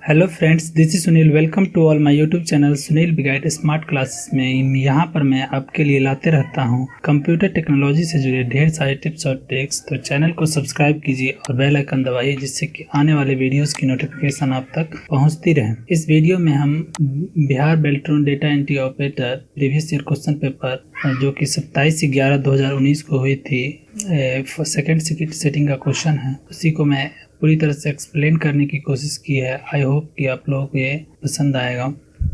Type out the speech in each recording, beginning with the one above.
Hello friends, this is Sunil. Welcome to all my YouTube channel Sunil बिगाइड smart classes में। यहाँ पर मैं आपके लिए लाते रहता हूँ कंप्यूटर टेक्नोलॉजी से जुड़े ढेर सारे टिप्स और ट्रिक्स। तो चैनल को सब्सक्राइब कीजिए और बेल आइकन दबाइए, जिससे कि आने वाले वीडियोस की नोटिफिकेशन आप तक पहुँचती रहे। इस वीडियो में हम Bihar Beltron data entry operator previous year question paper जो कि 27/11/2019 को हुई थी, सेकेंड सेटिंग का क्वेश्चन है, उसी को मैं पूरी तरह से एक्सप्लेन करने की कोशिश की है। आई होप कि आप लोगों को ये पसंद आएगा।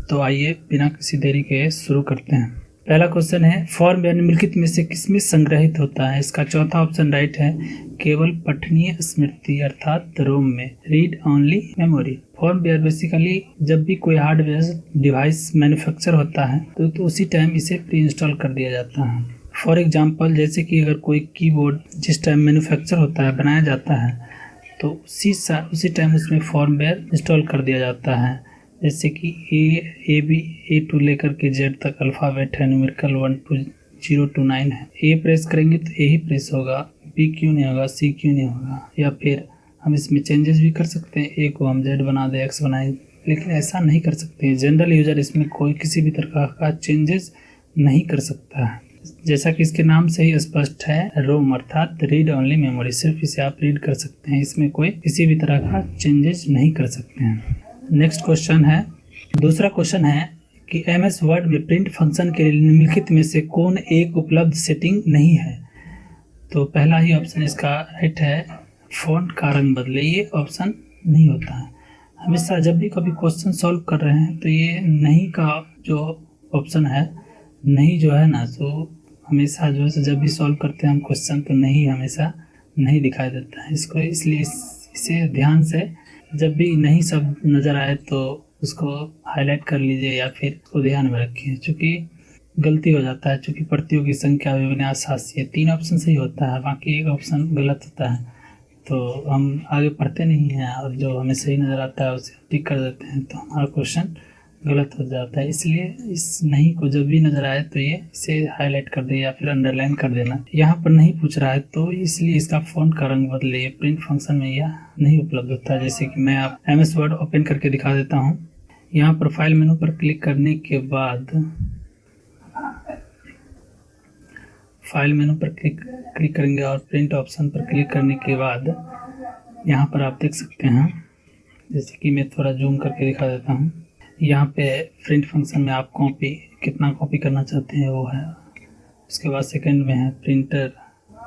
तो आइए बिना किसी देरी के शुरू करते हैं। पहला क्वेश्चन है, फॉर्म निम्नलिखित में से किसमें संग्रहित होता है? इसका चौथा ऑप्शन राइट है, केवल पठनीय स्मृति अर्थात रोम में, read only memory. Firmware basically जब भी कोई हार्डवेयर डिवाइस मैन्युफैक्चर होता है तो उसी टाइम इसे प्री इंस्टॉल कर दिया जाता है। फॉर एग्जाम्पल, जैसे कि अगर कोई कीबोर्ड जिस टाइम मैन्युफैक्चर होता है, बनाया जाता है, तो उसी टाइम उसमें फॉर्मवेयर इंस्टॉल कर दिया जाता है। जैसे कि ए टू लेकर के जेड तक अल्फ़ाबेट है, न्यूमेरिकल 1 to 0 to 9 है। ए प्रेस करेंगे तो ए ही प्रेस होगा, बी क्यों नहीं होगा, सी क्यों नहीं होगा। या फिर हम इसमें चेंजेस भी कर सकते हैं, ए को हम जेड बना दें, एक्स बनाए, लेकिन ऐसा नहीं कर सकते। जनरल यूज़र इसमें कोई किसी भी तरह का चेंजेस नहीं कर सकता है। जैसा कि इसके नाम से ही स्पष्ट है, रोम अर्थात रीड ओनली मेमोरी, सिर्फ इसे आप रीड कर सकते हैं, इसमें कोई किसी भी तरह का चेंजेस नहीं कर सकते हैं। नेक्स्ट क्वेश्चन है, दूसरा क्वेश्चन है कि एमएस वर्ड में प्रिंट फंक्शन के लिए निम्नलिखित में से कौन एक उपलब्ध सेटिंग नहीं है? तो पहला ही ऑप्शन इसका राइट है, फॉन्ट का रंग बदले। ये ऑप्शन नहीं होता है। हमेशा जब भी कभी क्वेश्चन सॉल्व कर रहे हैं तो ये नहीं का जो ऑप्शन है, नहीं जो है ना, तो हमेशा जो है जब भी सॉल्व करते हैं हम क्वेश्चन तो नहीं हमेशा नहीं दिखाई देता है इसको। इसलिए इसे ध्यान से जब भी नहीं सब नज़र आए तो उसको हाईलाइट कर लीजिए या फिर उसको ध्यान में रखिए, क्योंकि गलती हो जाता है। चूँकि प्रतियों की संख्या विभिन्न 3 ऑप्शन सही होता है, बाकी एक ऑप्शन गलत होता है, तो हम आगे पढ़ते नहीं हैं और जो हमें सही नज़र आता है उसे टिक कर देते हैं, तो हमारा क्वेश्चन गलत हो जाता है। इसलिए इस नहीं को जब भी नज़र आए तो ये इसे हाईलाइट कर दे या फिर अंडरलाइन कर देना। यहाँ पर नहीं पूछ रहा है तो इसलिए इसका फ़ॉन्ट का रंग बदले, प्रिंट फंक्शन में यह नहीं उपलब्ध होता है। जैसे कि मैं आप एमएस वर्ड ओपन करके दिखा देता हूँ। यहाँ पर फाइल मेनू पर क्लिक करने के बाद फाइल मेनू पर क्लिक करेंगे और प्रिंट ऑप्शन पर क्लिक करने के बाद यहाँ पर आप देख सकते हैं, जैसे कि मैं थोड़ा जूम करके दिखा देता हूँ। यहाँ पे प्रिंट फंक्शन में आप कितना कॉपी करना चाहते हैं वो है। उसके बाद सेकंड में है प्रिंटर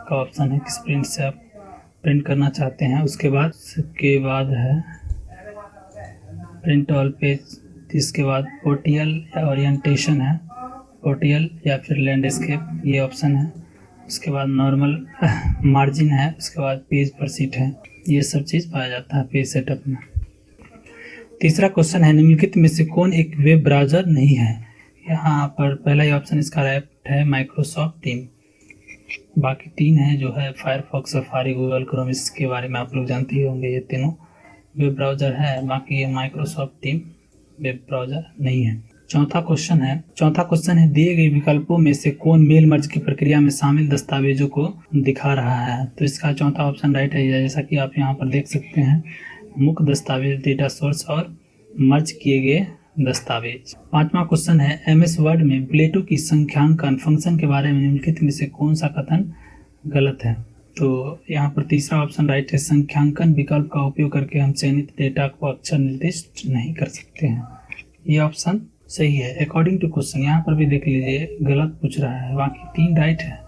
का ऑप्शन है, किस प्रिंट से आप प्रिंट करना चाहते हैं। उसके बाद है प्रिंट ऑल पेज। इसके बाद ओटीएल या ओरिएंटेशन है, ओटीएल या फिर लैंडस्केप, ये ऑप्शन है। उसके बाद नॉर्मल मार्जिन है। उसके बाद पेज पर सीट है। ये सब चीज़ पाया जाता है पेज सेटअप में। तीसरा क्वेश्चन है, निम्नलिखित में से कौन एक वेब ब्राउज़र नहीं है? यहाँ पर पहला ही ऑप्शन इसका राइट है, माइक्रोसॉफ्ट टीम। बाकी 3 है जो है फायरफॉक्स, सफारी, गूगल क्रोम। इसके बारे में आप लोग जानते ही होंगे, ये तीनों वेब ब्राउज़र है। बाकी ये माइक्रोसॉफ्ट टीम वेब ब्राउज़र नहीं है। चौथा क्वेश्चन है, दिए गए विकल्पों में से कौन मेल मर्ज की प्रक्रिया में शामिल दस्तावेजों को दिखा रहा है? तो इसका चौथा ऑप्शन राइट है, जैसा कि आप यहाँ पर देख सकते हैं, मुख्य दस्तावेज, डेटा सोर्स और मर्ज किए गए दस्तावेज। पांचवा क्वेश्चन है, एमएस वर्ड में बुलेटों की संख्यांकन फंक्शन के बारे में निम्नलिखित में से कौन सा कथन गलत है? तो यहाँ पर तीसरा ऑप्शन राइट है, संख्यांकन विकल्प का उपयोग करके हम चयनित डेटा को अक्षर निर्दिष्ट नहीं कर सकते हैं। ये ऑप्शन सही है अकॉर्डिंग टू क्वेश्चन। यहाँ पर भी देख लीजिए, गलत पूछ रहा है, बाकी 3 राइट है।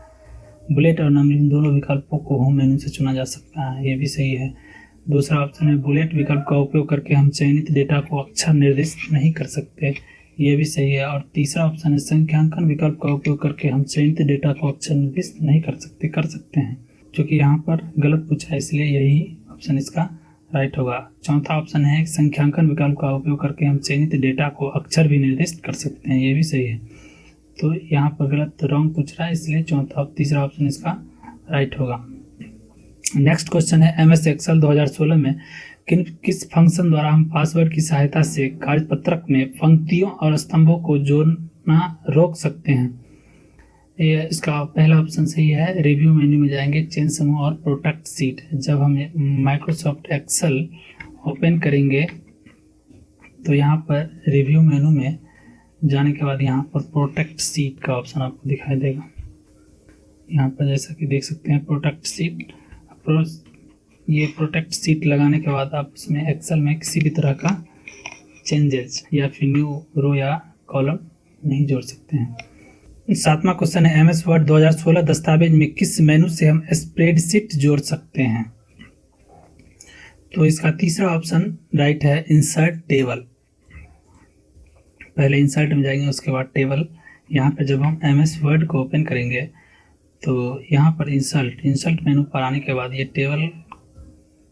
बुलेट और नंबरिंग दोनों विकल्पों को होम मेनू से चुना जा सकता है, ये भी सही है। दूसरा ऑप्शन है, बुलेट विकल्प का उपयोग करके हम चयनित डेटा को अक्षर निर्दिष्ट नहीं कर सकते, ये भी सही है। और तीसरा ऑप्शन है, संख्यांकन विकल्प का उपयोग करके हम चयनित डेटा को अक्षर निर्दिष्ट नहीं कर सकते हैं, क्योंकि यहाँ पर गलत पूछा है, इसलिए यही ऑप्शन इसका राइट होगा। चौथा ऑप्शन है, संख्यांकन विकल्प का उपयोग करके हम चयनित डेटा को अक्षर भी निर्दिष्ट कर सकते हैं, ये भी सही है। तो यहाँ पर गलत रॉन्ग पूछ रहा है, इसलिए तीसरा ऑप्शन इसका राइट होगा। नेक्स्ट क्वेश्चन है, एमएस एक्सेल 2016 में किस फंक्शन द्वारा हम पासवर्ड की सहायता से कार्यपत्रक में पंक्तियों और स्तंभों को जोड़ना रोक सकते हैं? ये इसका पहला ऑप्शन सही है। रिव्यू मेन्यू में जाएंगे, चेंज समूह और प्रोटेक्ट सीट। जब हम माइक्रोसॉफ्ट एक्सेल ओपन करेंगे तो यहाँ पर रिव्यू मेनू में जाने के बाद यहाँ पर प्रोटेक्ट सीट का ऑप्शन आपको दिखाई देगा। यहाँ पर जैसा कि देख सकते हैं प्रोटेक्ट सीट, ये प्रोटेक्ट सीट लगाने के बाद आप उसमें एक्सेल में किसी भी तरह का चेंजेस या फिर न्यू रो या कॉलम नहीं जोड़ सकते हैं। 7वां क्वेश्चन है MS वर्ड 2016 दस्तावेज में किस मेनू से हम स्प्रेडशीट जोड़ सकते हैं? तो इसका तीसरा ऑप्शन राइट है इंसर्ट टेबल। पहले इंसर्ट में जाएंगे, उसके बाद टेबल। यहाँ पर जब हम MS वर्ड को ओपन करेंगे तो यहाँ पर इंसर्ट मेनू पर आने के बाद ये टेबल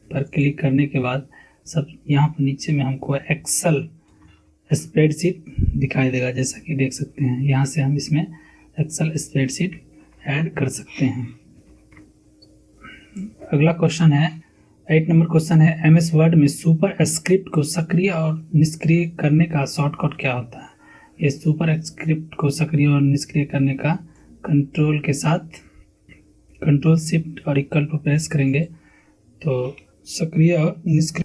पर क्लिक करने के बाद सब यहाँ पर नीचे में हमको एक्सेल स्प्रेडशीट दिखाई देगा, जैसा कि देख सकते हैं। यहाँ से हम इसमें एक्सेल स्प्रेडशीट ऐड कर सकते हैं। अगला क्वेश्चन है 8 नंबर क्वेश्चन है MS वर्ड में सुपर स्क्रिप्ट को सक्रिय और निष्क्रिय करने का शॉर्टकट क्या होता है? ये सुपर स्क्रिप्ट को सक्रिय और निष्क्रिय करने का कंट्रोल के साथ कंट्रोल शिफ्ट और इक्वल टू प्रेस करेंगे तो सक्रिय और निष्क्रिय,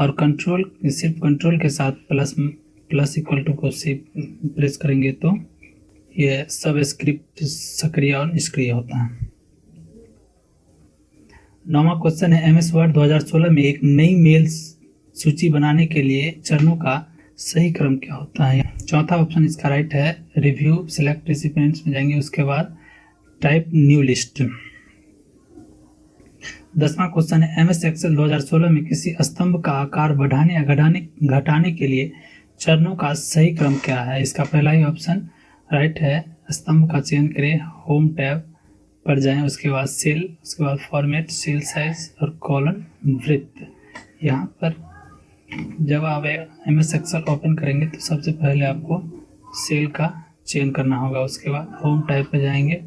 और कंट्रोल सिर्फ कंट्रोल के साथ प्लस इक्वल टू को प्रेस करेंगे तो ये सब स्क्रिप्ट सक्रिय और निष्क्रिय होता है। 9वां क्वेश्चन है MS वर्ड 2016 में एक नई मेल सूची बनाने के लिए चरणों का सही क्रम क्या होता है? चौथा ऑप्शन इसका राइट है रिव्यू सिलेक्ट रेसिपिएंट्स में जाएंगे, उसके बाद टाइप न्यू लिस्ट। 10वां क्वेश्चन है MS एक्सेल 2016 में किसी स्तंभ का आकार बढ़ाने या घटाने के लिए चरणों का सही क्रम क्या है? इसका पहला ही ऑप्शन राइट है, स्तंभ का चयन करें, होम टैब पर जाएं, उसके बाद सेल, उसके बाद फॉर्मेट, सेल साइज और कॉलम ब्रेथ। यहाँ पर जब आप MS एक्सेल ओपन करेंगे तो सबसे पहले आपको सेल का चयन करना होगा, उसके बाद होम टैब पर जाएंगे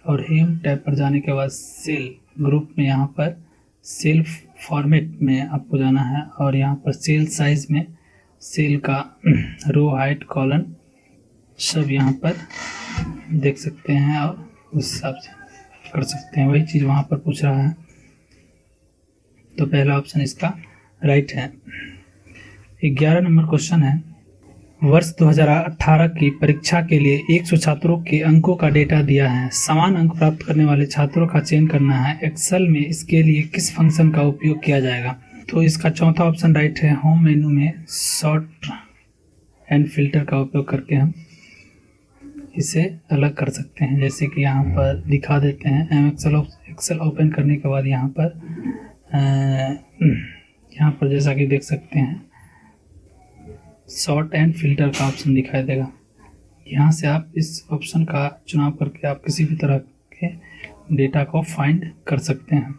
और होम टैब पर जाने के बाद सेल ग्रुप में यहाँ पर सेल फॉर्मेट में आपको जाना है और यहाँ पर सेल साइज में सेल का रो हाइट कॉलम सब यहाँ पर देख सकते हैं और उस हिसाब से कर सकते हैं, वही चीज़ वहाँ पर पूछ रहा है। तो पहला ऑप्शन इसका राइट है। 11 नंबर क्वेश्चन है वर्ष 2018 की परीक्षा के लिए 100 छात्रों के अंकों का डेटा दिया है। समान अंक प्राप्त करने वाले छात्रों का चयन करना है। एक्सेल में इसके लिए किस फंक्शन का उपयोग किया जाएगा? तो इसका चौथा ऑप्शन राइट है, होम मेनू में सॉर्ट एंड फिल्टर का उपयोग करके हम इसे अलग कर सकते हैं, जैसे कि यहाँ पर दिखा देते हैं। एक्सेल ओपन करने के बाद यहाँ पर जैसा कि देख सकते हैं सॉर्ट एंड फिल्टर का ऑप्शन दिखाई देगा। यहाँ से आप इस ऑप्शन का चुनाव करके आप किसी भी तरह के डेटा को फाइंड कर सकते हैं।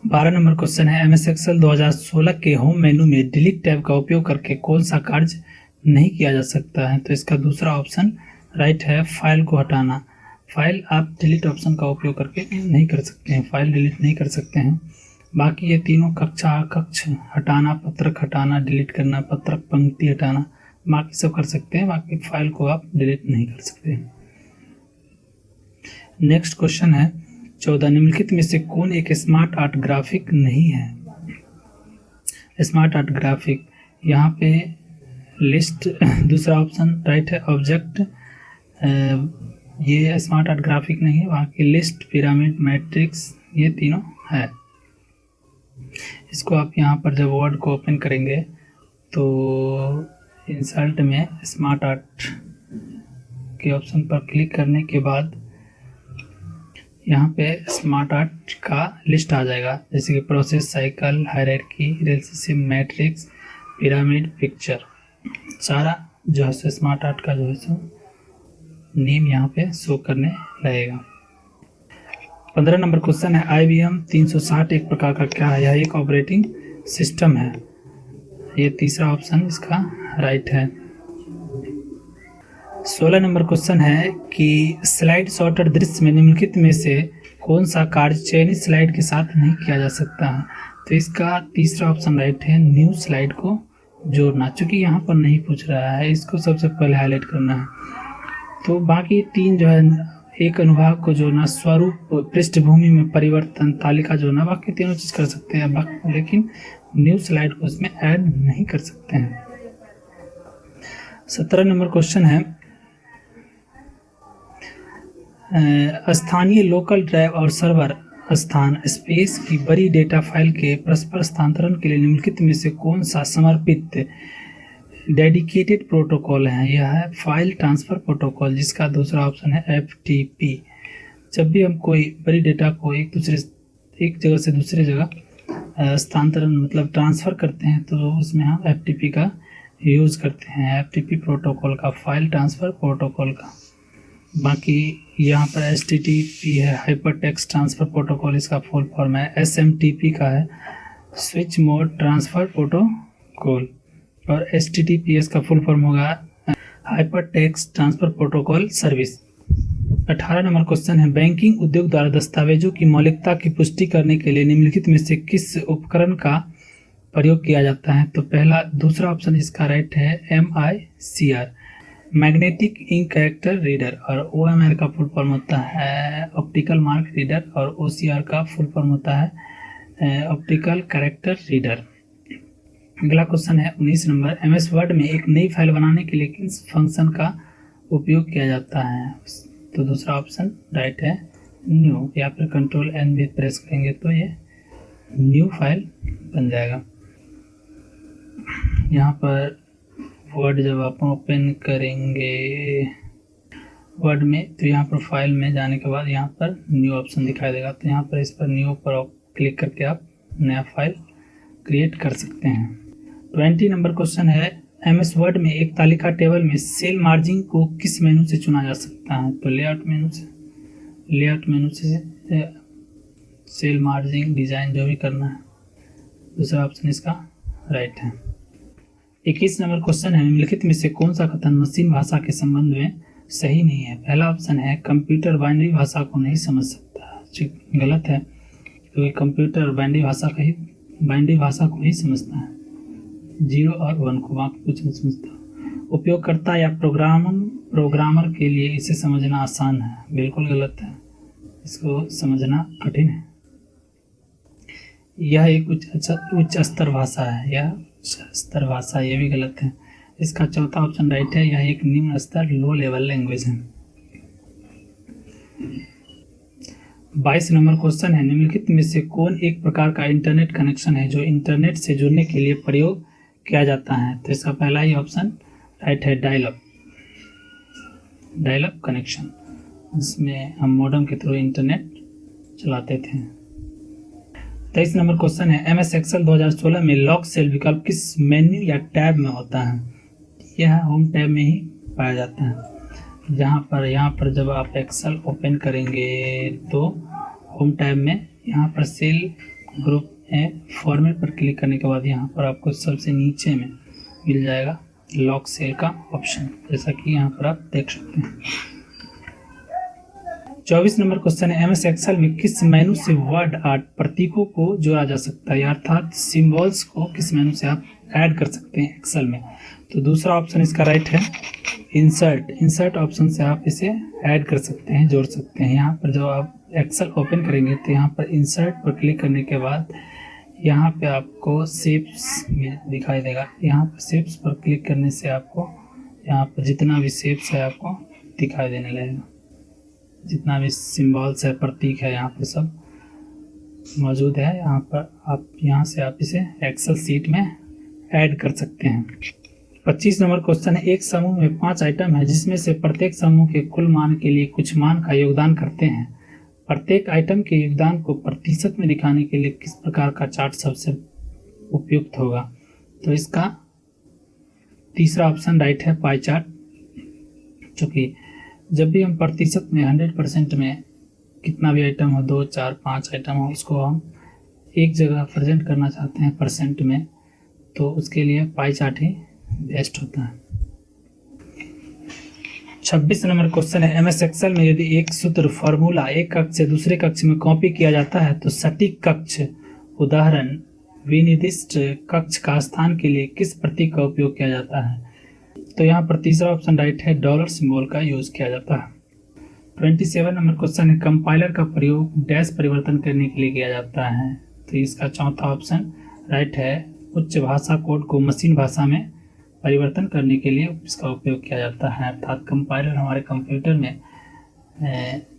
12 नंबर क्वेश्चन है MS एक्सेल 2016 के होम मेनू में डिलीट टैब का उपयोग करके कौन सा कार्य नहीं किया जा सकता है? तो इसका दूसरा ऑप्शन राइट है, फाइल को हटाना। फाइल आप डिलीट ऑप्शन का उपयोग करके नहीं कर सकते हैं, फाइल डिलीट नहीं कर सकते हैं। बाकी ये तीनों कक्ष हटाना, पत्रक हटाना, डिलीट करना, पत्रक पंक्ति हटाना, बाकी सब कर सकते हैं, बाकी फाइल को आप डिलीट नहीं कर सकते। नेक्स्ट क्वेश्चन है 14 निम्नलिखित में से कौन एक स्मार्ट आर्ट ग्राफिक नहीं है? स्मार्ट आर्ट ग्राफिक यहाँ पे लिस्ट, दूसरा ऑप्शन राइट है ऑब्जेक्ट, ये स्मार्ट आर्ट ग्राफिक नहीं है। वहाँ की लिस्ट, पिरामिड, मैट्रिक्स, ये तीनों है। इसको आप यहाँ पर जब वर्ड को ओपन करेंगे तो इंसर्ट में स्मार्ट आर्ट के ऑप्शन पर क्लिक करने के बाद यहाँ पे स्मार्ट आर्ट का लिस्ट आ जाएगा, जैसे कि process, cycle, hierarchy, relationship, matrix, pyramid, picture, सारा जो है स्मार्ट आर्ट का जो है नेम यहाँ पे शो करने लगेगा। 15 नंबर क्वेश्चन है IBM 360 एक प्रकार का क्या है? यह एक ऑपरेटिंग सिस्टम है। ये तीसरा ऑप्शन इसका राइट है। 16 नंबर क्वेश्चन है कि स्लाइड सॉर्टर दृश्य में निम्नलिखित में से कौन सा कार्य चयनित स्लाइड के साथ नहीं किया जा सकता है? तो इसका तीसरा ऑप्शन राइट है, न्यू स्लाइड को जोड़ना। चूँकि यहाँ पर नहीं पूछ रहा है, इसको सबसे पहले हाईलाइट करना है। तो बाकी तीन जो है, एक अनुभाग को जोड़ना, स्वरूप, पृष्ठभूमि में परिवर्तन, तालिका जोड़ना, बाकी तीनों चीज़ कर सकते हैं, लेकिन न्यू स्लाइड को इसमें ऐड नहीं कर सकते हैं। 17 नंबर क्वेश्चन है स्थानीय लोकल ड्राइव और सर्वर स्थान स्पेस की बड़ी डेटा फाइल के परस्पर स्थानांतरण के लिए निम्नलिखित में से कौन सा समर्पित डेडिकेटेड प्रोटोकॉल है? यह है फाइल ट्रांसफ़र प्रोटोकॉल, जिसका दूसरा ऑप्शन है FTP। जब भी हम कोई बड़ी डेटा को एक जगह से दूसरे जगह स्थानांतरण मतलब ट्रांसफ़र करते हैं तो उसमें हम FTP का यूज़ करते हैं, FTP प्रोटोकॉल का, फाइल ट्रांसफ़र प्रोटोकॉल का। बाकी यहाँ पर HTTP है, हाइपर टेक्स्ट ट्रांसफ़र प्रोटोकॉल, इसका फुल फॉर्म है। SMTP का है स्विच मोड ट्रांसफ़र प्रोटोकॉल, और HTTPS का फुल फॉर्म होगा hyper text transfer protocol service. 18 number question है बैंकिंग उद्योग द्वारा दस्तावेजों की मौलिकता की पुष्टि करने के लिए निम्नलिखित में से किस उपकरण का प्रयोग किया जाता है? तो दूसरा ऑप्शन इसका राइट है MICR, magnetic ink character reader, और OMR का फुल फॉर्म होता है ऑप्टिकल मार्क रीडर, और OCR का फुल फॉर्म होता है ऑप्टिकल कैरेक्टर रीडर। अगला क्वेश्चन है 19 नंबर MS वर्ड में एक नई फाइल बनाने के लिए किस फंक्शन का उपयोग किया जाता है? तो दूसरा ऑप्शन राइट है न्यू, या फिर कंट्रोल N भी प्रेस करेंगे तो ये न्यू फाइल बन जाएगा। यहाँ पर वर्ड जब आप ओपन करेंगे वर्ड में तो यहाँ पर फाइल में जाने के बाद यहाँ पर न्यू ऑप्शन दिखाई देगा, तो यहाँ पर इस पर न्यू पर क्लिक करके आप नया फाइल क्रिएट कर सकते हैं। 20 नंबर क्वेश्चन है MS वर्ड में एक तालिका टेबल में सेल मार्जिन को किस मेनू से चुना जा सकता है? तो लेआउट मेनू से सेल मार्जिन डिज़ाइन जो भी करना है, दूसरा ऑप्शन इसका राइट है। 21 नंबर क्वेश्चन है निम्नलिखित में से कौन सा कथन मशीन भाषा के संबंध में सही नहीं है? पहला ऑप्शन है कंप्यूटर बाइनरी भाषा को नहीं समझ सकता, गलत है, क्योंकि कंप्यूटर बाइनरी भाषा को ही समझता है, 0 और 1 को, बाकी कुछ नहीं समझता। उपयोगकर्ता या प्रोग्रामर के लिए इसे समझना आसान है, बिल्कुल गलत है, इसको समझना कठिन है। यह एक उच्च स्तर भाषा है, ये भी गलत है। इसका चौथा ऑप्शन राइट है, यह एक निम्न स्तर लो लेवल लैंग्वेज है। 22 नंबर क्वेश्चन है निम्नलिखित में से कौन एक प्रकार का इंटरनेट कनेक्शन है जो इंटरनेट से जुड़ने के लिए प्रयोग किया जाता है? तो इसका पहला ही ऑप्शन राइट है डायल अप कनेक्शन, जिसमें हम मॉडेम के थ्रू इंटरनेट चलाते थे। 23 नंबर क्वेश्चन है MS एक्सेल 2016 में लॉक सेल विकल्प किस मेन्यू या टैब में होता है? यह होम टैब में ही पाया जाता है। यहाँ पर जब आप एक्सेल ओपन करेंगे तो होम टैब में यहाँ पर सेल ग्रुप में फॉर्मेट पर क्लिक करने के बाद यहाँ पर आपको सबसे नीचे में मिल जाएगा लॉक सेल का ऑप्शन, जैसा कि यहाँ पर आप देख सकते हैं। 24 नंबर क्वेश्चन है MS एक्सेल में किस मेनू से वर्ड आर्ट प्रतीकों को जोड़ा जा सकता है, अर्थात सिंबल्स को किस मेनू से आप ऐड कर सकते हैं एक्सेल में? तो दूसरा ऑप्शन इसका राइट है इंसर्ट ऑप्शन से आप इसे ऐड कर सकते हैं, जोड़ सकते हैं। यहाँ पर जब आप एक्सेल ओपन करेंगे तो यहाँ पर इंसर्ट पर क्लिक करने के बाद यहाँ पे आपको शेप्स दिखाई देगा, यहाँ पर शेप्स पर क्लिक करने से आपको यहाँ पर जितना भी शेप्स है आपको दिखाई देने लगेगा, जितना भी सिंबल्स है, प्रतीक है, यहाँ पर सब मौजूद है। यहाँ से आप इसे एक्सेल शीट में ऐड कर सकते हैं। 25 नंबर क्वेश्चन है एक समूह में 5 आइटम है जिसमें से प्रत्येक समूह के कुल मान के लिए कुछ मान का योगदान करते हैं। प्रत्येक आइटम के योगदान को प्रतिशत में दिखाने के लिए किस प्रकार का चार्ट सबसे उपयुक्त होगा? तो इसका तीसरा ऑप्शन राइट है पाई चार्ट, क्योंकि जब भी हम प्रतिशत में 100% में कितना भी आइटम हो, 2, 4, 5 आइटम हो, उसको हम एक जगह प्रेजेंट करना चाहते हैं परसेंट में, तो उसके लिए पाई चार्ट ही बेस्ट होता है। 26 नंबर क्वेश्चन है MS एक्सेल में यदि एक सूत्र फॉर्मूला एक कक्ष से दूसरे कक्ष में कॉपी किया जाता है तो सटीक कक्ष उदाहरण विनिर्दिष्ट कक्ष का स्थान के लिए किस प्रतीक का उपयोग किया जाता है? तो यहाँ पर तीसरा ऑप्शन राइट है डॉलर सिंबल का यूज किया जाता है। 27 नंबर क्वेश्चन है कंपाइलर का प्रयोग डैश परिवर्तन करने के लिए किया जाता है, तो इसका चौथा ऑप्शन राइट है उच्च भाषा कोड को मशीन भाषा में परिवर्तन करने के लिए इसका उपयोग किया जाता है। अर्थात कंपाइलर हमारे कंप्यूटर में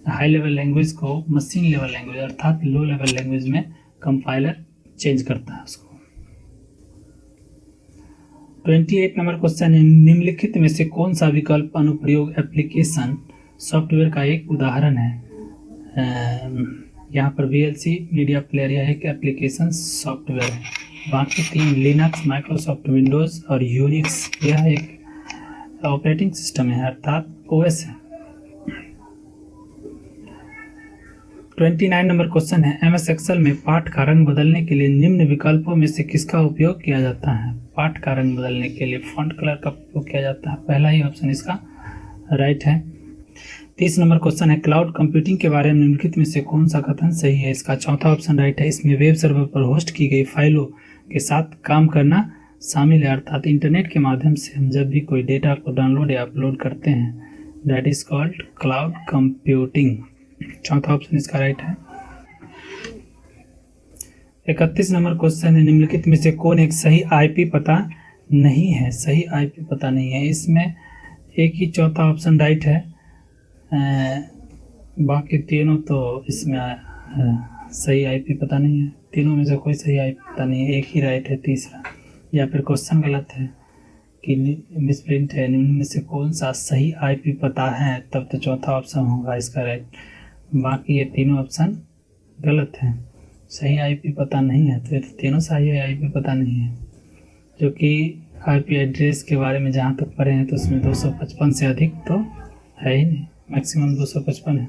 हाई लेवल लैंग्वेज को मशीन लेवल लैंग्वेज अर्थात लो लेवल लैंग्वेज में कंपाइलर चेंज करता है उसको। 28 नंबर क्वेश्चन है, निम्नलिखित में से कौन सा विकल्प अनुप्रयोग एप्लीकेशन सॉफ्टवेयर का एक उदाहरण है। यहाँ पर VLC मीडिया प्लेयर यह एक एप्लीकेशन सॉफ्टवेयर है। बाकी 3 लिनक्स, माइक्रोसॉफ्ट विंडोज़ और यूनिक्स यह एक ऑपरेटिंग सिस्टम है अर्थात OS है। 29 नंबर क्वेश्चन है, MS एक्सेल में पाठ का रंग बदलने के लिए निम्न विकल्पों में से किसका उपयोग किया जाता है। पाठ का रंग बदलने के लिए फॉन्ट कलर का उपयोग किया जाता है। पहला ही ऑप्शन इसका राइट है। 30 नंबर क्वेश्चन है, क्लाउड कंप्यूटिंग के बारे में निम्नलिखित में से कौन सा कथन सही है। इसका चौथा ऑप्शन राइट है। इसमें वेब सर्वर पर होस्ट की गई फाइलों के साथ काम करना शामिल है अर्थात इंटरनेट के माध्यम से हम जब भी कोई डेटा को डाउनलोड या अपलोड करते हैं, that is called cloud computing. चौथा ऑप्शन इसका राइट है। 31 नंबर क्वेश्चन है, निम्नलिखित में से कौन एक सही IP पता नहीं है। सही IP पता नहीं है। इसमें एक ही चौथा ऑप्शन राइट है, बाकी तीनों तो इसमें सही IP पता नहीं है। तीनों में से कोई सही IP पता नहीं है, एक ही राइट है तीसरा, या फिर क्वेश्चन गलत है कि मिसप्रिंट है। निम्न में से कौन सा सही IP पता है, तब तो चौथा ऑप्शन होगा इसका राइट। बाकी ये तीनों ऑप्शन गलत हैं। सही IP पता नहीं है तो ये तीनों सही IP पता नहीं है, जो कि IP एड्रेस के बारे में जहाँ तक पढ़े हैं तो उसमें 255 से अधिक तो है ही नहीं, मैक्सिमम 255 है।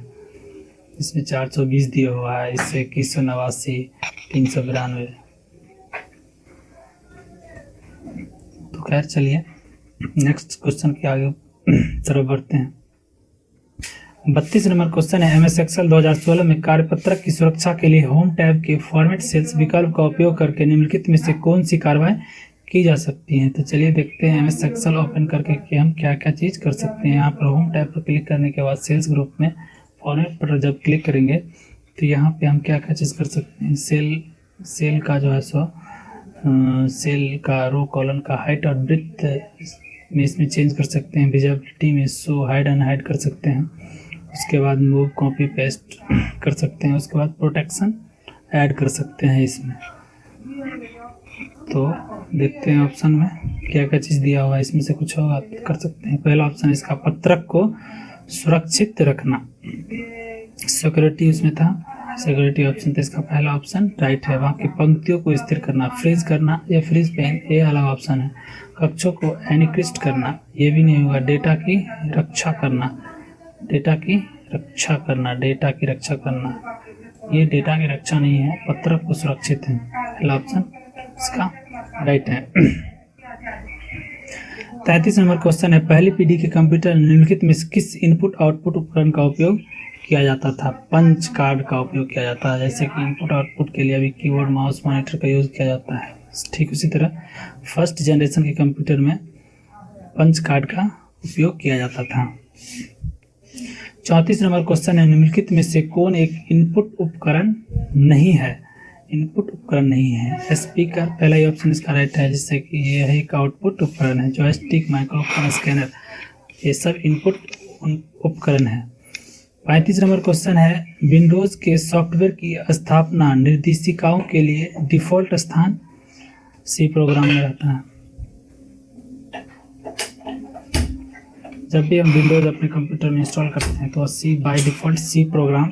इसमें 420 दिया हुआ है, इससे 2189, 392। तो खैर चलिए नेक्स्ट क्वेश्चन के आगे तरफ बढ़ते हैं। 32 नंबर क्वेश्चन है, MS एक्सेल 2016 में कार्यपत्रक की सुरक्षा के लिए होम टैब के फॉर्मेट सेल्स विकल्प का उपयोग करके निम्नलिखित में से कौन सी कार्रवाई की जा सकती है। तो चलिए देखते हैं MS एक्सेल ओपन करके कि हम क्या क्या चीज़ कर सकते हैं। यहाँ पर होम टैब पर क्लिक करने के बाद सेल्स ग्रुप में फॉर्मेट पर जब क्लिक करेंगे तो यहाँ पे हम क्या क्या चीज़ कर सकते हैं। सेल का जो है सेल का रो कॉलम का हाइट और ब्रेड्थ में इसमें चेंज कर सकते हैं। विजिबिलिटी में शो हाइड अनहाइड कर सकते हैं। उसके बाद मूव कॉपी पेस्ट कर सकते हैं। उसके बाद प्रोटेक्शन ऐड कर सकते हैं इसमें। तो देखते हैं ऑप्शन में क्या क्या चीज़ दिया हुआ है, इसमें से कुछ होगा तो कर सकते हैं। पहला ऑप्शन इसका पत्रक को सुरक्षित रखना, सिक्योरिटी उसमें था, सिक्योरिटी ऑप्शन तो इसका पहला ऑप्शन राइट है। बाकी पंक्तियों को स्थिर करना, फ्रीज करना या फ्रीज पेन ये अलग ऑप्शन है। कक्षों को एनक्रिप्ट करना ये भी नहीं होगा। डेटा की रक्षा करना, डेटा की रक्षा करना, डेटा की रक्षा करना, ये डेटा की रक्षा नहीं है, पत्रक को सुरक्षित है। पहला ऑप्शन इसका राइट है। 33 नंबर क्वेश्चन है, पहली पीढ़ी के कंप्यूटर निम्नलिखित में किस इनपुट आउटपुट उपकरण का उपयोग किया जाता था। पंच कार्ड का उपयोग किया जाता है। जैसे कि इनपुट आउटपुट के लिए अभी कीबोर्ड, माउस, मॉनिटर का यूज़ किया जाता है, ठीक उसी तरह फर्स्ट जनरेशन के कंप्यूटर में पंच कार्ड का उपयोग किया जाता था। 34 नंबर क्वेश्चन है, निम्नलिखित में से कौन एक इनपुट उपकरण नहीं है। इनपुट उपकरण नहीं है। स्पीकर पहला ही ऑप्शन इसका राइट है, जिससे कि यह एक आउटपुट उपकरण है। जॉयस्टिक, माइक्रोफोन, स्कैनर ये सब इनपुट उपकरण है। 35 नंबर क्वेश्चन है, विंडोज़ के सॉफ्टवेयर की स्थापना निर्देशिकाओं के लिए डिफ़ॉल्ट स्थान C प्रोग्राम में रहता है। जब भी हम विंडोज़ अपने कंप्यूटर में इंस्टॉल करते हैं तो C by default C program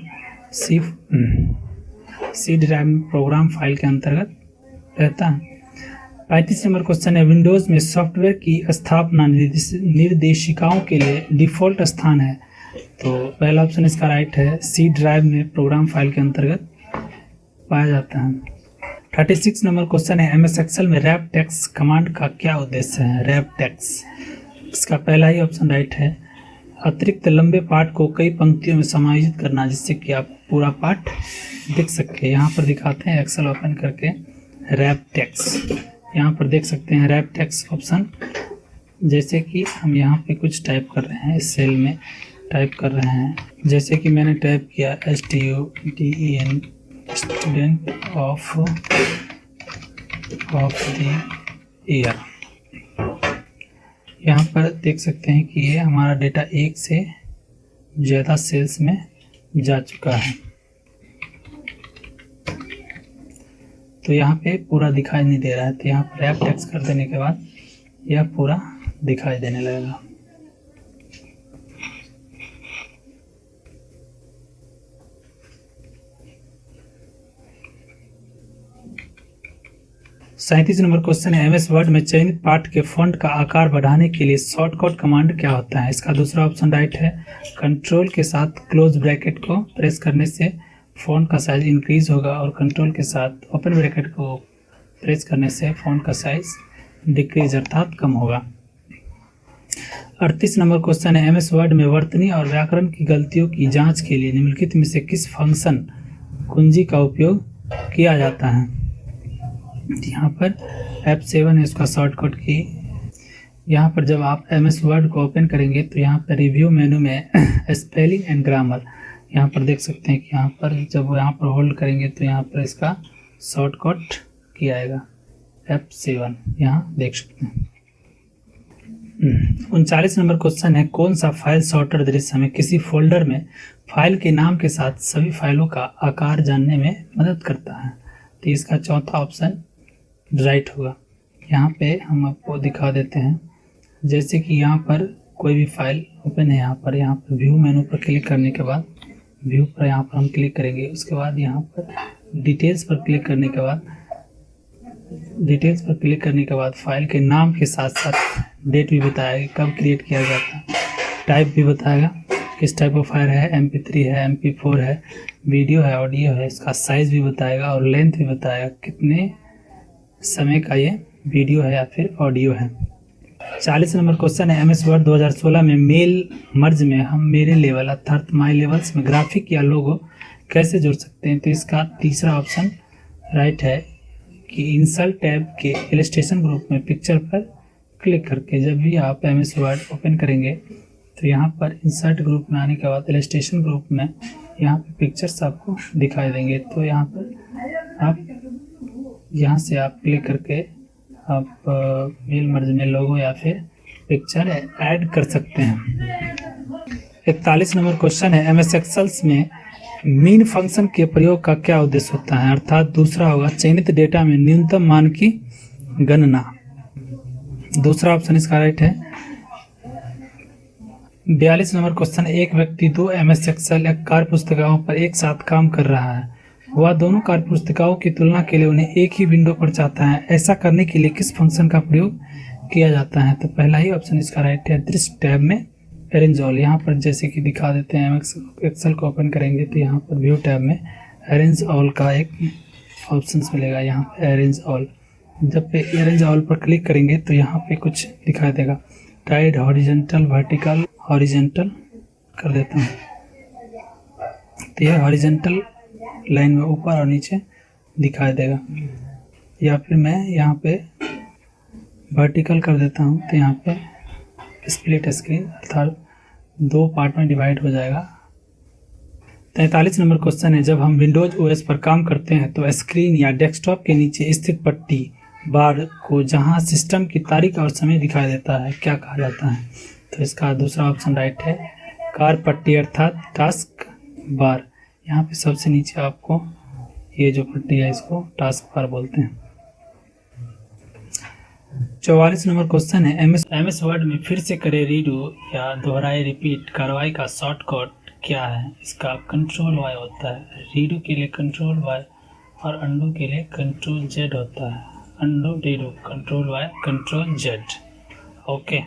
C drive program file के अंतर्गत रहता है। 35 नंबर क्वेश्चन है, विंडोज़ में सॉफ्टवेयर की स्थापना निर्देशिकाओं के लिए डिफ़ॉल्ट स्थान है। तो पहला ऑप्शन इसका राइट है, C ड्राइव में प्रोग्राम फाइल के अंतर्गत पाया जाता है। 36 नंबर क्वेश्चन है, MS एक्सेल में रैप टेक्स्ट कमांड का क्या उद्देश्य है। रैप टेक्स्ट इसका पहला ही ऑप्शन राइट है, अतिरिक्त लंबे पाठ को कई पंक्तियों में समायोजित करना जिससे कि आप पूरा पाठ देख सके। यहाँ पर दिखाते हैं एक्सेल ओपन करके रैप टेक्स्ट, यहाँ पर देख सकते हैं रैप टेक्स्ट ऑप्शन। जैसे कि हम यहाँ पे कुछ टाइप कर रहे हैं, इस सेल में टाइप कर रहे हैं, जैसे कि मैंने टाइप किया STUDENT student of the year. यहाँ पर देख सकते हैं कि ये हमारा डेटा एक से ज़्यादा सेल्स में जा चुका है। तो यहाँ पे पूरा दिखाई नहीं दे रहा है, तो यहाँ पर रैप टेक्स्ट कर देने के बाद यह पूरा दिखाई देने लगेगा। सैंतीस नंबर क्वेश्चन है, एमएस वर्ड में चयनित पाठ के फॉन्ट का आकार बढ़ाने के लिए शॉर्टकट कमांड क्या होता है? इसका दूसरा ऑप्शन राइट है, कंट्रोल के साथ क्लोज ब्रैकेट को प्रेस करने से फॉन्ट का साइज इंक्रीज होगा और कंट्रोल के साथ ओपन ब्रैकेट को प्रेस करने से फॉन्ट का साइज डिक्रीज अर्थात कम होगा। 38 नंबर क्वेश्चन है, एमएस वर्ड में वर्तनी और व्याकरण की गलतियों की जांच के लिए निम्नलिखित में से किस फंक्शन कुंजी का उपयोग किया जाता है? यहाँ पर F7 है उसका शॉर्टकट की। यहाँ पर जब आप एमएस वर्ड को ओपन करेंगे तो यहाँ पर रिव्यू मेनू में स्पेलिंग एंड ग्रामर यहाँ पर देख सकते हैं कि यहाँ पर जब यहाँ पर होल्ड करेंगे तो यहाँ पर इसका शॉर्टकट किया आएगा F7, यहाँ देख सकते हैं। 39 नंबर क्वेश्चन है, कौन सा फाइल सॉर्टर दृश्य हमें किसी फोल्डर में फाइल के नाम के साथ सभी फाइलों का आकार जानने में मदद करता है? तो इसका चौथा ऑप्शन राइट होगा। यहाँ पे हम आपको दिखा देते हैं, जैसे कि यहाँ पर कोई भी फाइल ओपन है, यहाँ पर व्यू मेनू पर क्लिक करने के बाद व्यू पर यहाँ पर हम क्लिक करेंगे। उसके बाद यहाँ पर डिटेल्स पर क्लिक करने के बाद फाइल के नाम के साथ साथ डेट भी बताएगा, कब क्रिएट किया जाता है, टाइप भी बताएगा किस टाइप का फाइल है, MP3 है, MP4 है, वीडियो है, ऑडियो है, इसका साइज़ भी बताएगा और लेंथ भी बताएगा कितने समय का ये वीडियो है या फिर ऑडियो है। 40 नंबर क्वेश्चन है, एमएस वर्ड 2016 में मेल मर्ज में हम मेरे लेवल अर्थात माई लेवल्स में ग्राफिक या लोगो कैसे जोड़ सकते हैं? तो इसका तीसरा ऑप्शन राइट है कि इंसर्ट टैब के इलस्ट्रेशन ग्रुप में पिक्चर पर क्लिक करके जब भी आप एमएस वर्ड ओपन करेंगे तो यहाँ पर इंसर्ट ग्रुप में आने के बाद इलस्ट्रेशन ग्रुप में यहाँ पे पिक्चर्स आपको दिखाई देंगे। तो यहाँ पर आप यहाँ से आप क्लिक करके आप मेल मर्ज में लोगो या फिर पिक्चर ऐड कर सकते हैं। 41 नंबर क्वेश्चन है, एमएस एक्सेल्स में मीन फंक्शन के प्रयोग का क्या उद्देश्य होता है? अर्थात दूसरा होगा चयनित डेटा में न्यूनतम मान की गणना। दूसरा ऑप्शन इसका राइट है। 42 नंबर क्वेश्चन, एक व्यक्ति 2 एमएस एक्सेल या कार्य पुस्तिकाओं पर एक साथ काम कर रहा है। वह दोनों कार्य पुस्तिकाओं की तुलना के लिए उन्हें एक ही विंडो पर चाहता है। ऐसा करने के लिए किस फंक्शन का प्रयोग किया जाता है? तो पहला ही ऑप्शन इसका राइट है, दृश्य टैब में अरेंज ऑल। यहाँ पर जैसे कि दिखा देते हैं, एक्सेल को ओपन करेंगे तो यहाँ पर व्यू टैब में अरेंज ऑल का एक ऑप्शन मिलेगा। यहाँ पे अरेंज ऑल, जब पे अरेंज ऑल पर क्लिक करेंगे तो यहाँ पे कुछ दिखाई देगा, टाइड हॉरिजेंटल वर्टिकल हॉरिजेंटल कर देता हूँ। तो यह हॉरिजेंटल लाइन में ऊपर और नीचे दिखाई देगा, या फिर मैं यहाँ पे वर्टिकल कर देता हूँ तो यहाँ पे स्प्लिट स्क्रीन अर्थात 2 पार्ट में डिवाइड हो जाएगा। 43 नंबर क्वेश्चन है, जब हम विंडोज ओएस पर काम करते हैं तो स्क्रीन या डेस्कटॉप के नीचे स्थित पट्टी बार को जहां सिस्टम की तारीख और समय दिखाई देता है क्या कहा जाता है? तो इसका दूसरा ऑप्शन राइट है, कार्य पट्टी अर्थात टास्क बार। यहाँ पे सबसे नीचे आपको ये जो पट्टी है इसको टास्क बार बोलते हैं। 44 नंबर क्वेश्चन है, एमएस वर्ड में फिर से करे रीडू या दोहराए रिपीट कार्रवाई का शॉर्टकट क्या है? इसका कंट्रोल वाई होता है। रीडू के लिए कंट्रोल वाई और अंडू के लिए कंट्रोल जेड होता है। Undo redo, control Y control Z. Okay,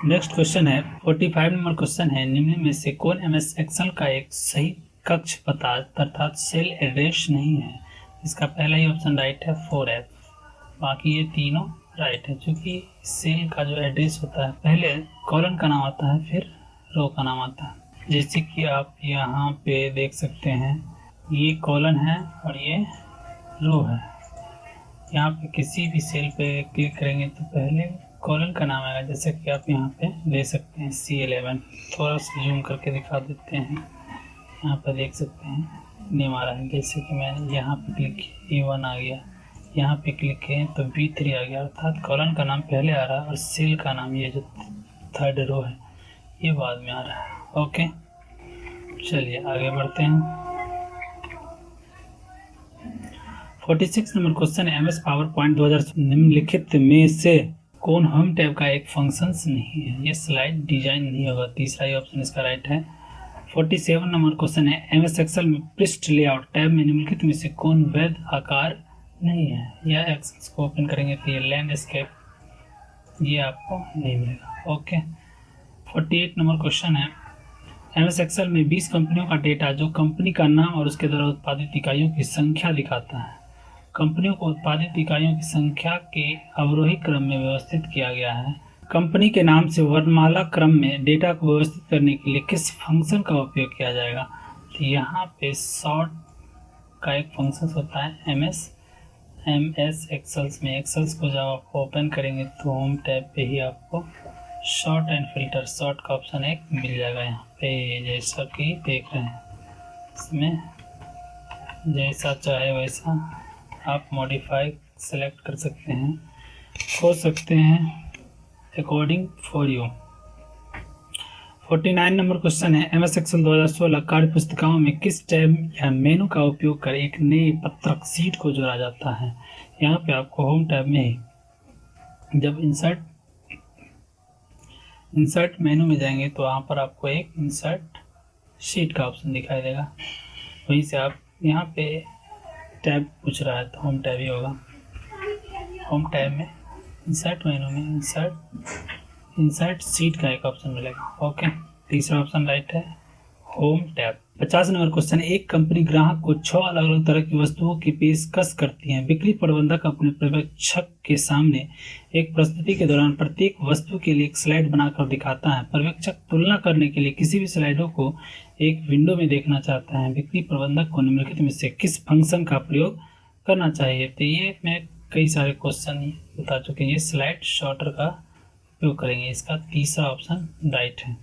next question है 45 नंबर क्वेश्चन है, निम्न में से कौन एमएस एक्सेल का एक सही कक्ष पता अर्थात सेल एड्रेस नहीं है? इसका पहला ही ऑप्शन राइट है 4F, बाकी ये तीनों राइट है। क्योंकि सेल का जो एड्रेस होता है पहले कॉलम का नाम आता है फिर रो का नाम आता है। जैसे कि आप यहाँ पे देख सकते हैं, ये कॉलम है और ये रो है। यहाँ पे किसी भी सेल पे क्लिक करेंगे तो पहले कॉलम का नाम आएगा, जैसे कि आप यहाँ पे ले सकते हैं C11। थोड़ा सा जूम करके दिखा देते हैं, यहाँ पर देख सकते हैं नेम आ रहा है। जैसे कि मैंने यहाँ पे क्लिक किया, A1 आ गया, यहाँ पे क्लिक किए तो B3 आ गया, अर्थात कॉलन का नाम पहले आ रहा है और सेल का नाम ये जो थर्ड रो है ये बाद में आ रहा है। ओके, चलिए आगे बढ़ते हैं। 46 नंबर क्वेश्चन है, MS पावर पॉइंट 2000 निम्नलिखित में से कौन होम टैब का एक फंक्शंस नहीं है? ये स्लाइड डिजाइन नहीं होगा, तीसरा ही ऑप्शन इसका राइट है। 47 नंबर क्वेश्चन है, MS एक्सेल में पृष्ठ लेआउट टैब में निम्नलिखित में से कौन वैध आकार नहीं है? या एक्सेल्स को ओपन करेंगे तो ये लैंडस्केप, ये आपको नहीं मिलेगा। ओके, 48 नंबर क्वेश्चन है, MS एक्सेल में 20 कंपनियों का डेटा जो कंपनी का नाम और उसके द्वारा उत्पादित इकाइयों की संख्या दिखाता है। कंपनियों को उत्पादित इकाइयों की संख्या के अवरोही क्रम में व्यवस्थित किया गया है। कंपनी के नाम से वर्णमाला क्रम में डेटा को व्यवस्थित करने के लिए किस फंक्शन का उपयोग किया जाएगा? तो यहाँ पे सॉर्ट का एक फंक्शन होता है MS एक्सेल्स में। एक्सेल्स को जब आप ओपन करेंगे तो होम टैब पे ही आपको शॉर्ट एंड फिल्टर, शॉर्ट का ऑप्शन एक मिल जाएगा यहाँ पे, जैसा कि देख रहे हैं। इसमें जैसा चाहे वैसा आप मॉडिफाई सेलेक्ट कर सकते हैं, हो सकते हैं according for you. 49 number question है, MS एक्सेल 2016 कार्य पुस्तिकाओं में किस टैब या मेनू का उपयोग कर एक नई पत्रक सीट को जोड़ा जाता है? यहाँ पे आपको होम टैब में ही जब इंसर्ट मेनू में जाएंगे तो वहाँ पर आपको एक इंसर्ट शीट का ऑप्शन दिखाई देगा, वहीं से आप यहाँ पे टैब पूछ रहा है तो होम टैब ही होगा। होम टैब में इंसर्ट मेनू में इंसर्ट सीट का एक ऑप्शन मिलेगा। ओके, तीसरा ऑप्शन राइट है, होम टैब। 50 नंबर क्वेश्चन, एक कंपनी ग्राहक को 6 अलग अलग तरह की वस्तुओं की पेशकश करती है। बिक्री प्रबंधक अपने पर्यवेक्षक के सामने एक प्रस्तुति के दौरान प्रत्येक वस्तु के लिए एक स्लाइड बनाकर दिखाता है। पर्यवेक्षक तुलना करने के लिए किसी भी स्लाइडों को एक विंडो में देखना चाहता है। बिक्री प्रबंधक को निम्नलिखित में से किस फंक्शन का प्रयोग करना चाहिए? तो ये मैं कई सारे क्वेश्चन बता चुके हैं, ये स्लाइड शॉर्टर का उपयोग करेंगे। इसका तीसरा ऑप्शन राइट है।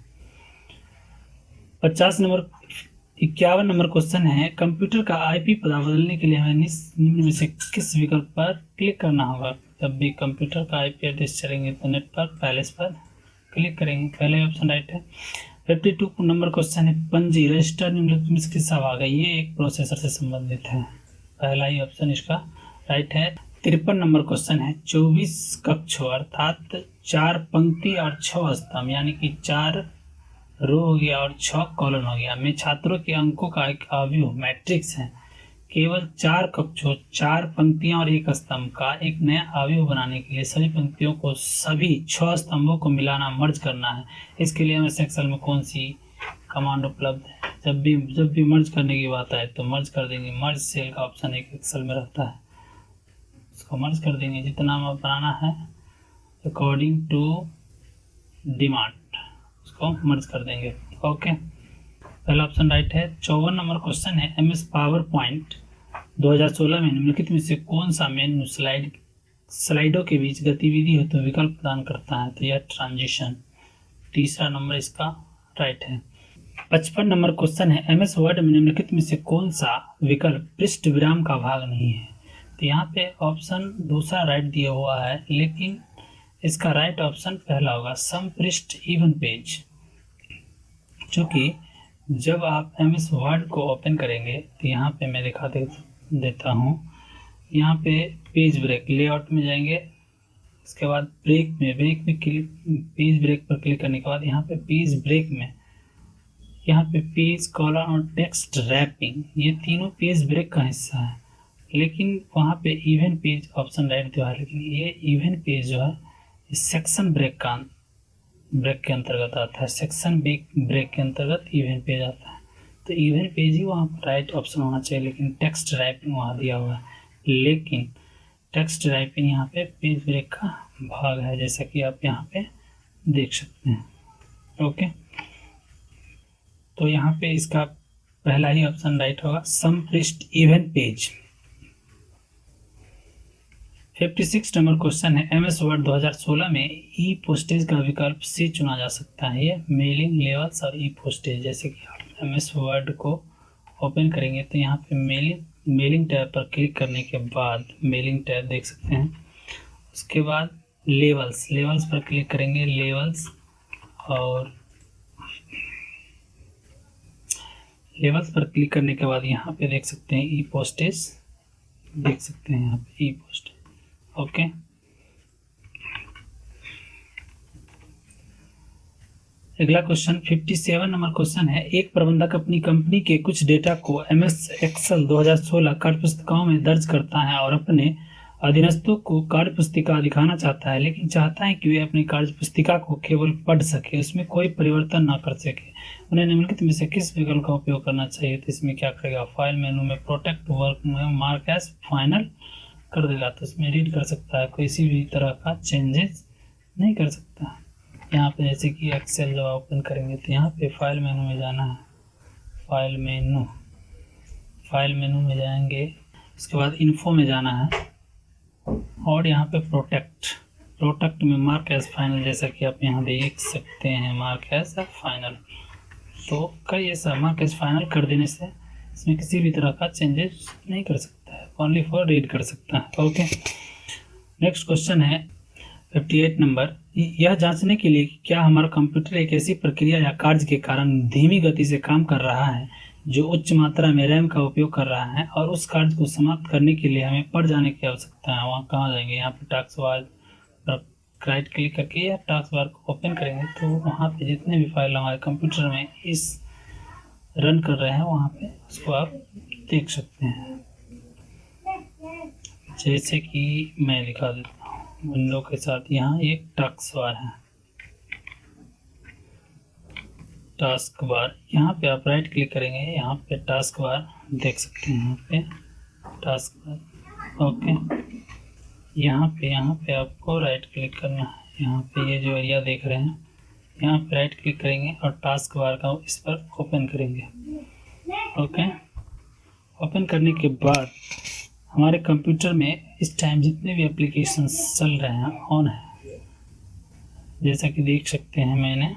51 नंबर क्वेश्चन है, कंप्यूटर का IP पता बदलने के लिए हमें निम्न में से किस विकल्प पर क्लिक करना होगा? जब भी कंप्यूटर का IP एड्रेस चलेंगे तो नेट पर पैलेस पर क्लिक करेंगे, पहले ऑप्शन राइट है। 52 नंबर क्वेश्चन है, पंजी रजिस्टर निम्नलिखित में से किसका भाग है? ये एक प्रोसेसर से संबंधित है, पहला ही ऑप्शन इसका राइट है। 53 नंबर क्वेश्चन है, 24 कक्षों अर्थात 4 पंक्ति और 6 स्तंभ यानी कि 4 रो हो गया और 6 कॉलम हो गया में छात्रों के अंकों का एक अवयव मैट्रिक्स है। केवल 4 कक्षों, 4 पंक्तियां और 1 स्तंभ का एक नया अवयव बनाने के लिए सभी पंक्तियों को सभी 6 स्तंभों को मिलाना, मर्ज करना है। इसके लिए MS एक्सेल में कौन सी कमांड उपलब्ध है? जब भी मर्ज करने की बात आए तो मर्ज कर देंगे। मर्ज सेल का ऑप्शन एक एक्सेल में रहता है, उसको मर्ज कर देंगे। जितना बनाना है अकॉर्डिंग टू डिमांड उसको मर्ज कर देंगे। ओके, पहला ऑप्शन राइट है। 54 नंबर क्वेश्चन है, MS पावर पॉइंट 2016 में निम्नलिखित में से कौन सा मेनू स्लाइडों के बीच गतिविधि हेतु तो विकल्प प्रदान करता है? तो यह ट्रांजिशन, तीसरा नंबर इसका राइट है। 55 नंबर क्वेश्चन है, MS वर्ड में निम्नलिखित में से कौन सा विकल्प पृष्ठ विराम का भाग नहीं है? तो यहाँ पे ऑप्शन दूसरा राइट दिया हुआ है, लेकिन इसका राइट ऑप्शन पहला होगा, सम पृष्ठ इवन पेज। क्योंकि जब आप MS वर्ड को ओपन करेंगे तो यहाँ पे मैं दिखा देता हूँ, यहाँ पे पेज ब्रेक लेआउट में जाएंगे, उसके बाद पेज ब्रेक पर क्लिक करने के बाद यहाँ पे पेज ब्रेक में यहाँ पे पेज कॉलम और टेक्स्ट रैपिंग, ये तीनों पेज ब्रेक का हिस्सा है। लेकिन वहाँ पे इवन पेज ऑप्शन राइट दिया है, लेकिन ये इवन पेज जो है सेक्शन ब्रेक के अंतर्गत आता है। सेक्शन ब्रेक के अंतर्गत इवन पेज आता है, तो इवन पेज ही वहाँ पर राइट ऑप्शन होना चाहिए। लेकिन टेक्स्ट रैपिंग वहाँ दिया हुआ है, लेकिन टेक्स्ट रैपिंग यहाँ पे पेज ब्रेक का भाग है, जैसा कि आप यहाँ पे देख सकते हैं। ओके, तो यहाँ पे इसका पहला ही ऑप्शन राइट होगा, सम पृष्ठ इवन पेज। 56 नंबर क्वेश्चन है, MS वर्ड 2016 में ई पोस्टेज का विकल्प से चुना जा सकता है। ये मेलिंग लेवल्स और ई पोस्टेज, जैसे कि आप MS वर्ड को ओपन करेंगे तो यहाँ पे मेलिंग मेलिंग टैब पर क्लिक करने के बाद मेलिंग टैब देख सकते हैं। उसके बाद लेवल्स पर क्लिक करेंगे, लेवल्स, और लेवल्स पर क्लिक करने के बाद यहाँ पे देख सकते हैं ई पोस्टेज, देख सकते हैं यहाँ पे ई पोस्टेज। ओके, अगला क्वेश्चन 57 नंबर क्वेश्चन है। एक प्रबंधक अपनी कंपनी के कुछ डेटा को एमएस एक्सेल 2016 कार्यपुस्तिकाओं में दर्ज करता है और अपने अधीनस्थों को कार्यपुस्तिका दिखाना चाहता है, लेकिन चाहता है कि वे अपनी कार्यपुस्तिका को केवल पढ़ सके, उसमें कोई परिवर्तन ना कर सके। उन्हें निम्नलिखित में से किस विकल्प का उपयोग करना चाहिए? तो इसमें क्या करेगा, फाइल मेनू में प्रोटेक्ट वर्क में मार्क एज फाइनल कर देगा, तो उसमें रीड कर सकता है, किसी भी तरह का चेंजेस नहीं कर सकता। यहाँ पे जैसे कि एक्सेल जब ओपन करेंगे तो यहाँ पे फाइल मेनू में जाना है, फाइल मेनू में जाएंगे, उसके बाद इन्फो में जाना है और यहाँ पे प्रोटेक्ट में मार्क एज फाइनल, जैसा कि आप यहाँ देख सकते हैं मार्क एज फाइनल। तो करिए ऐसा, मार्क एज फाइनल कर देने से इसमें किसी भी तरह का चेंजेस नहीं कर सकता है, ओनली फॉर रीड कर सकता है। ओके, नेक्स्ट क्वेश्चन है 58 नंबर। यह जांचने के लिए कि क्या हमारा कंप्यूटर एक ऐसी प्रक्रिया या कार्य के कारण धीमी गति से काम कर रहा है जो उच्च मात्रा में रैम का उपयोग कर रहा है और उस कार्य को समाप्त करने के लिए हमें पढ़ जाने की आवश्यकता है, वहाँ कहाँ जाएंगे, यहाँ पे टास्क बार पर राइट क्लिक करके या टास्क बार को ओपन करेंगे तो वहाँ पे जितने भी फाइल हमारे कंप्यूटर में इस रन कर रहे हैं वहाँ पे उसको आप देख सकते हैं। जैसे कि मैं दिखा देता हूँ विंडो के साथ, यहाँ एक टास्क बार है, टास्क बार, यहाँ पे आप राइट क्लिक करेंगे, यहाँ पे टास्क बार देख सकते हैं, यहाँ पे टास्क बार। ओके, यहाँ पे आपको राइट क्लिक करना है, यहाँ पे ये जो एरिया देख रहे हैं यहाँ पे राइट क्लिक करेंगे और टास्क बार का इस पर ओपन करेंगे। ओके, ओपन करने के बाद हमारे कंप्यूटर में इस टाइम जितने भी एप्लीकेशंस चल रहे हैं ऑन है, जैसा कि देख सकते हैं मैंने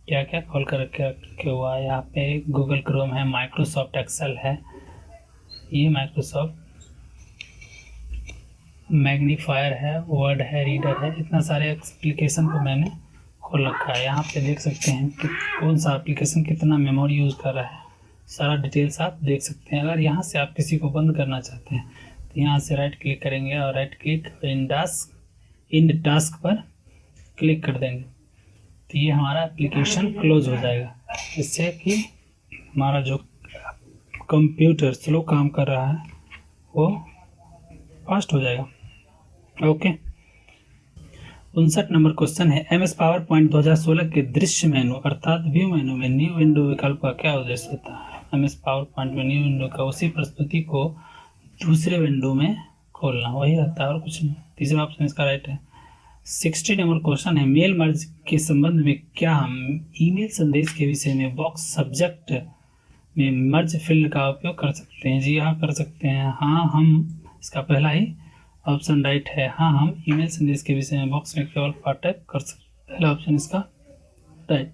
क्या क्या कॉल कर रखे हुआ है। यहाँ पे गूगल क्रोम है, माइक्रोसॉफ्ट एक्सेल है, ये माइक्रोसॉफ्ट मैग्नीफायर है, वर्ड है, रीडर है, इतना सारे एप्लीकेशन को मैंने खोल रखा है। यहाँ पे देख सकते हैं कि कौन सा एप्लीकेशन कितना मेमोरी यूज़ कर रहा है, सारा डिटेल्स आप देख सकते हैं। अगर यहाँ से आप किसी को बंद करना चाहते हैं तो यहाँ से राइट क्लिक करेंगे और राइट क्लिक इन टास्क पर क्लिक कर देंगे तो ये हमारा एप्लीकेशन क्लोज हो जाएगा, जिससे कि हमारा जो कंप्यूटर स्लो काम कर रहा है वो फास्ट हो जाएगा। ओके, 59 नंबर क्वेश्चन है। MS पावर पॉइंट 2016 के दृश्य मेनू अर्थात व्यू मेनू में न्यू विंडो विकल्प का क्या उद्देश्य होता है? MS पावर पॉइंट में न्यू विंडो का उसी प्रस्तुति को दूसरे विंडो में खोलना, वही रहता है और कुछ नहीं। तीसरा ऑप्शन इसका राइट है। 60 नंबर क्वेश्चन है। मेल मर्ज के संबंध में क्या हम ईमेल संदेश के विषय में बॉक्स सब्जेक्ट में मर्ज फील्ड का उपयोग कर सकते हैं? जी हाँ, कर सकते हैं। हाँ, हम इसका पहला ही ऑप्शन राइट है। हाँ, हम ईमेल संदेश के विषय में बॉक्स में केवल टाइप कर सकते हैं, पहला ऑप्शन इसका राइट।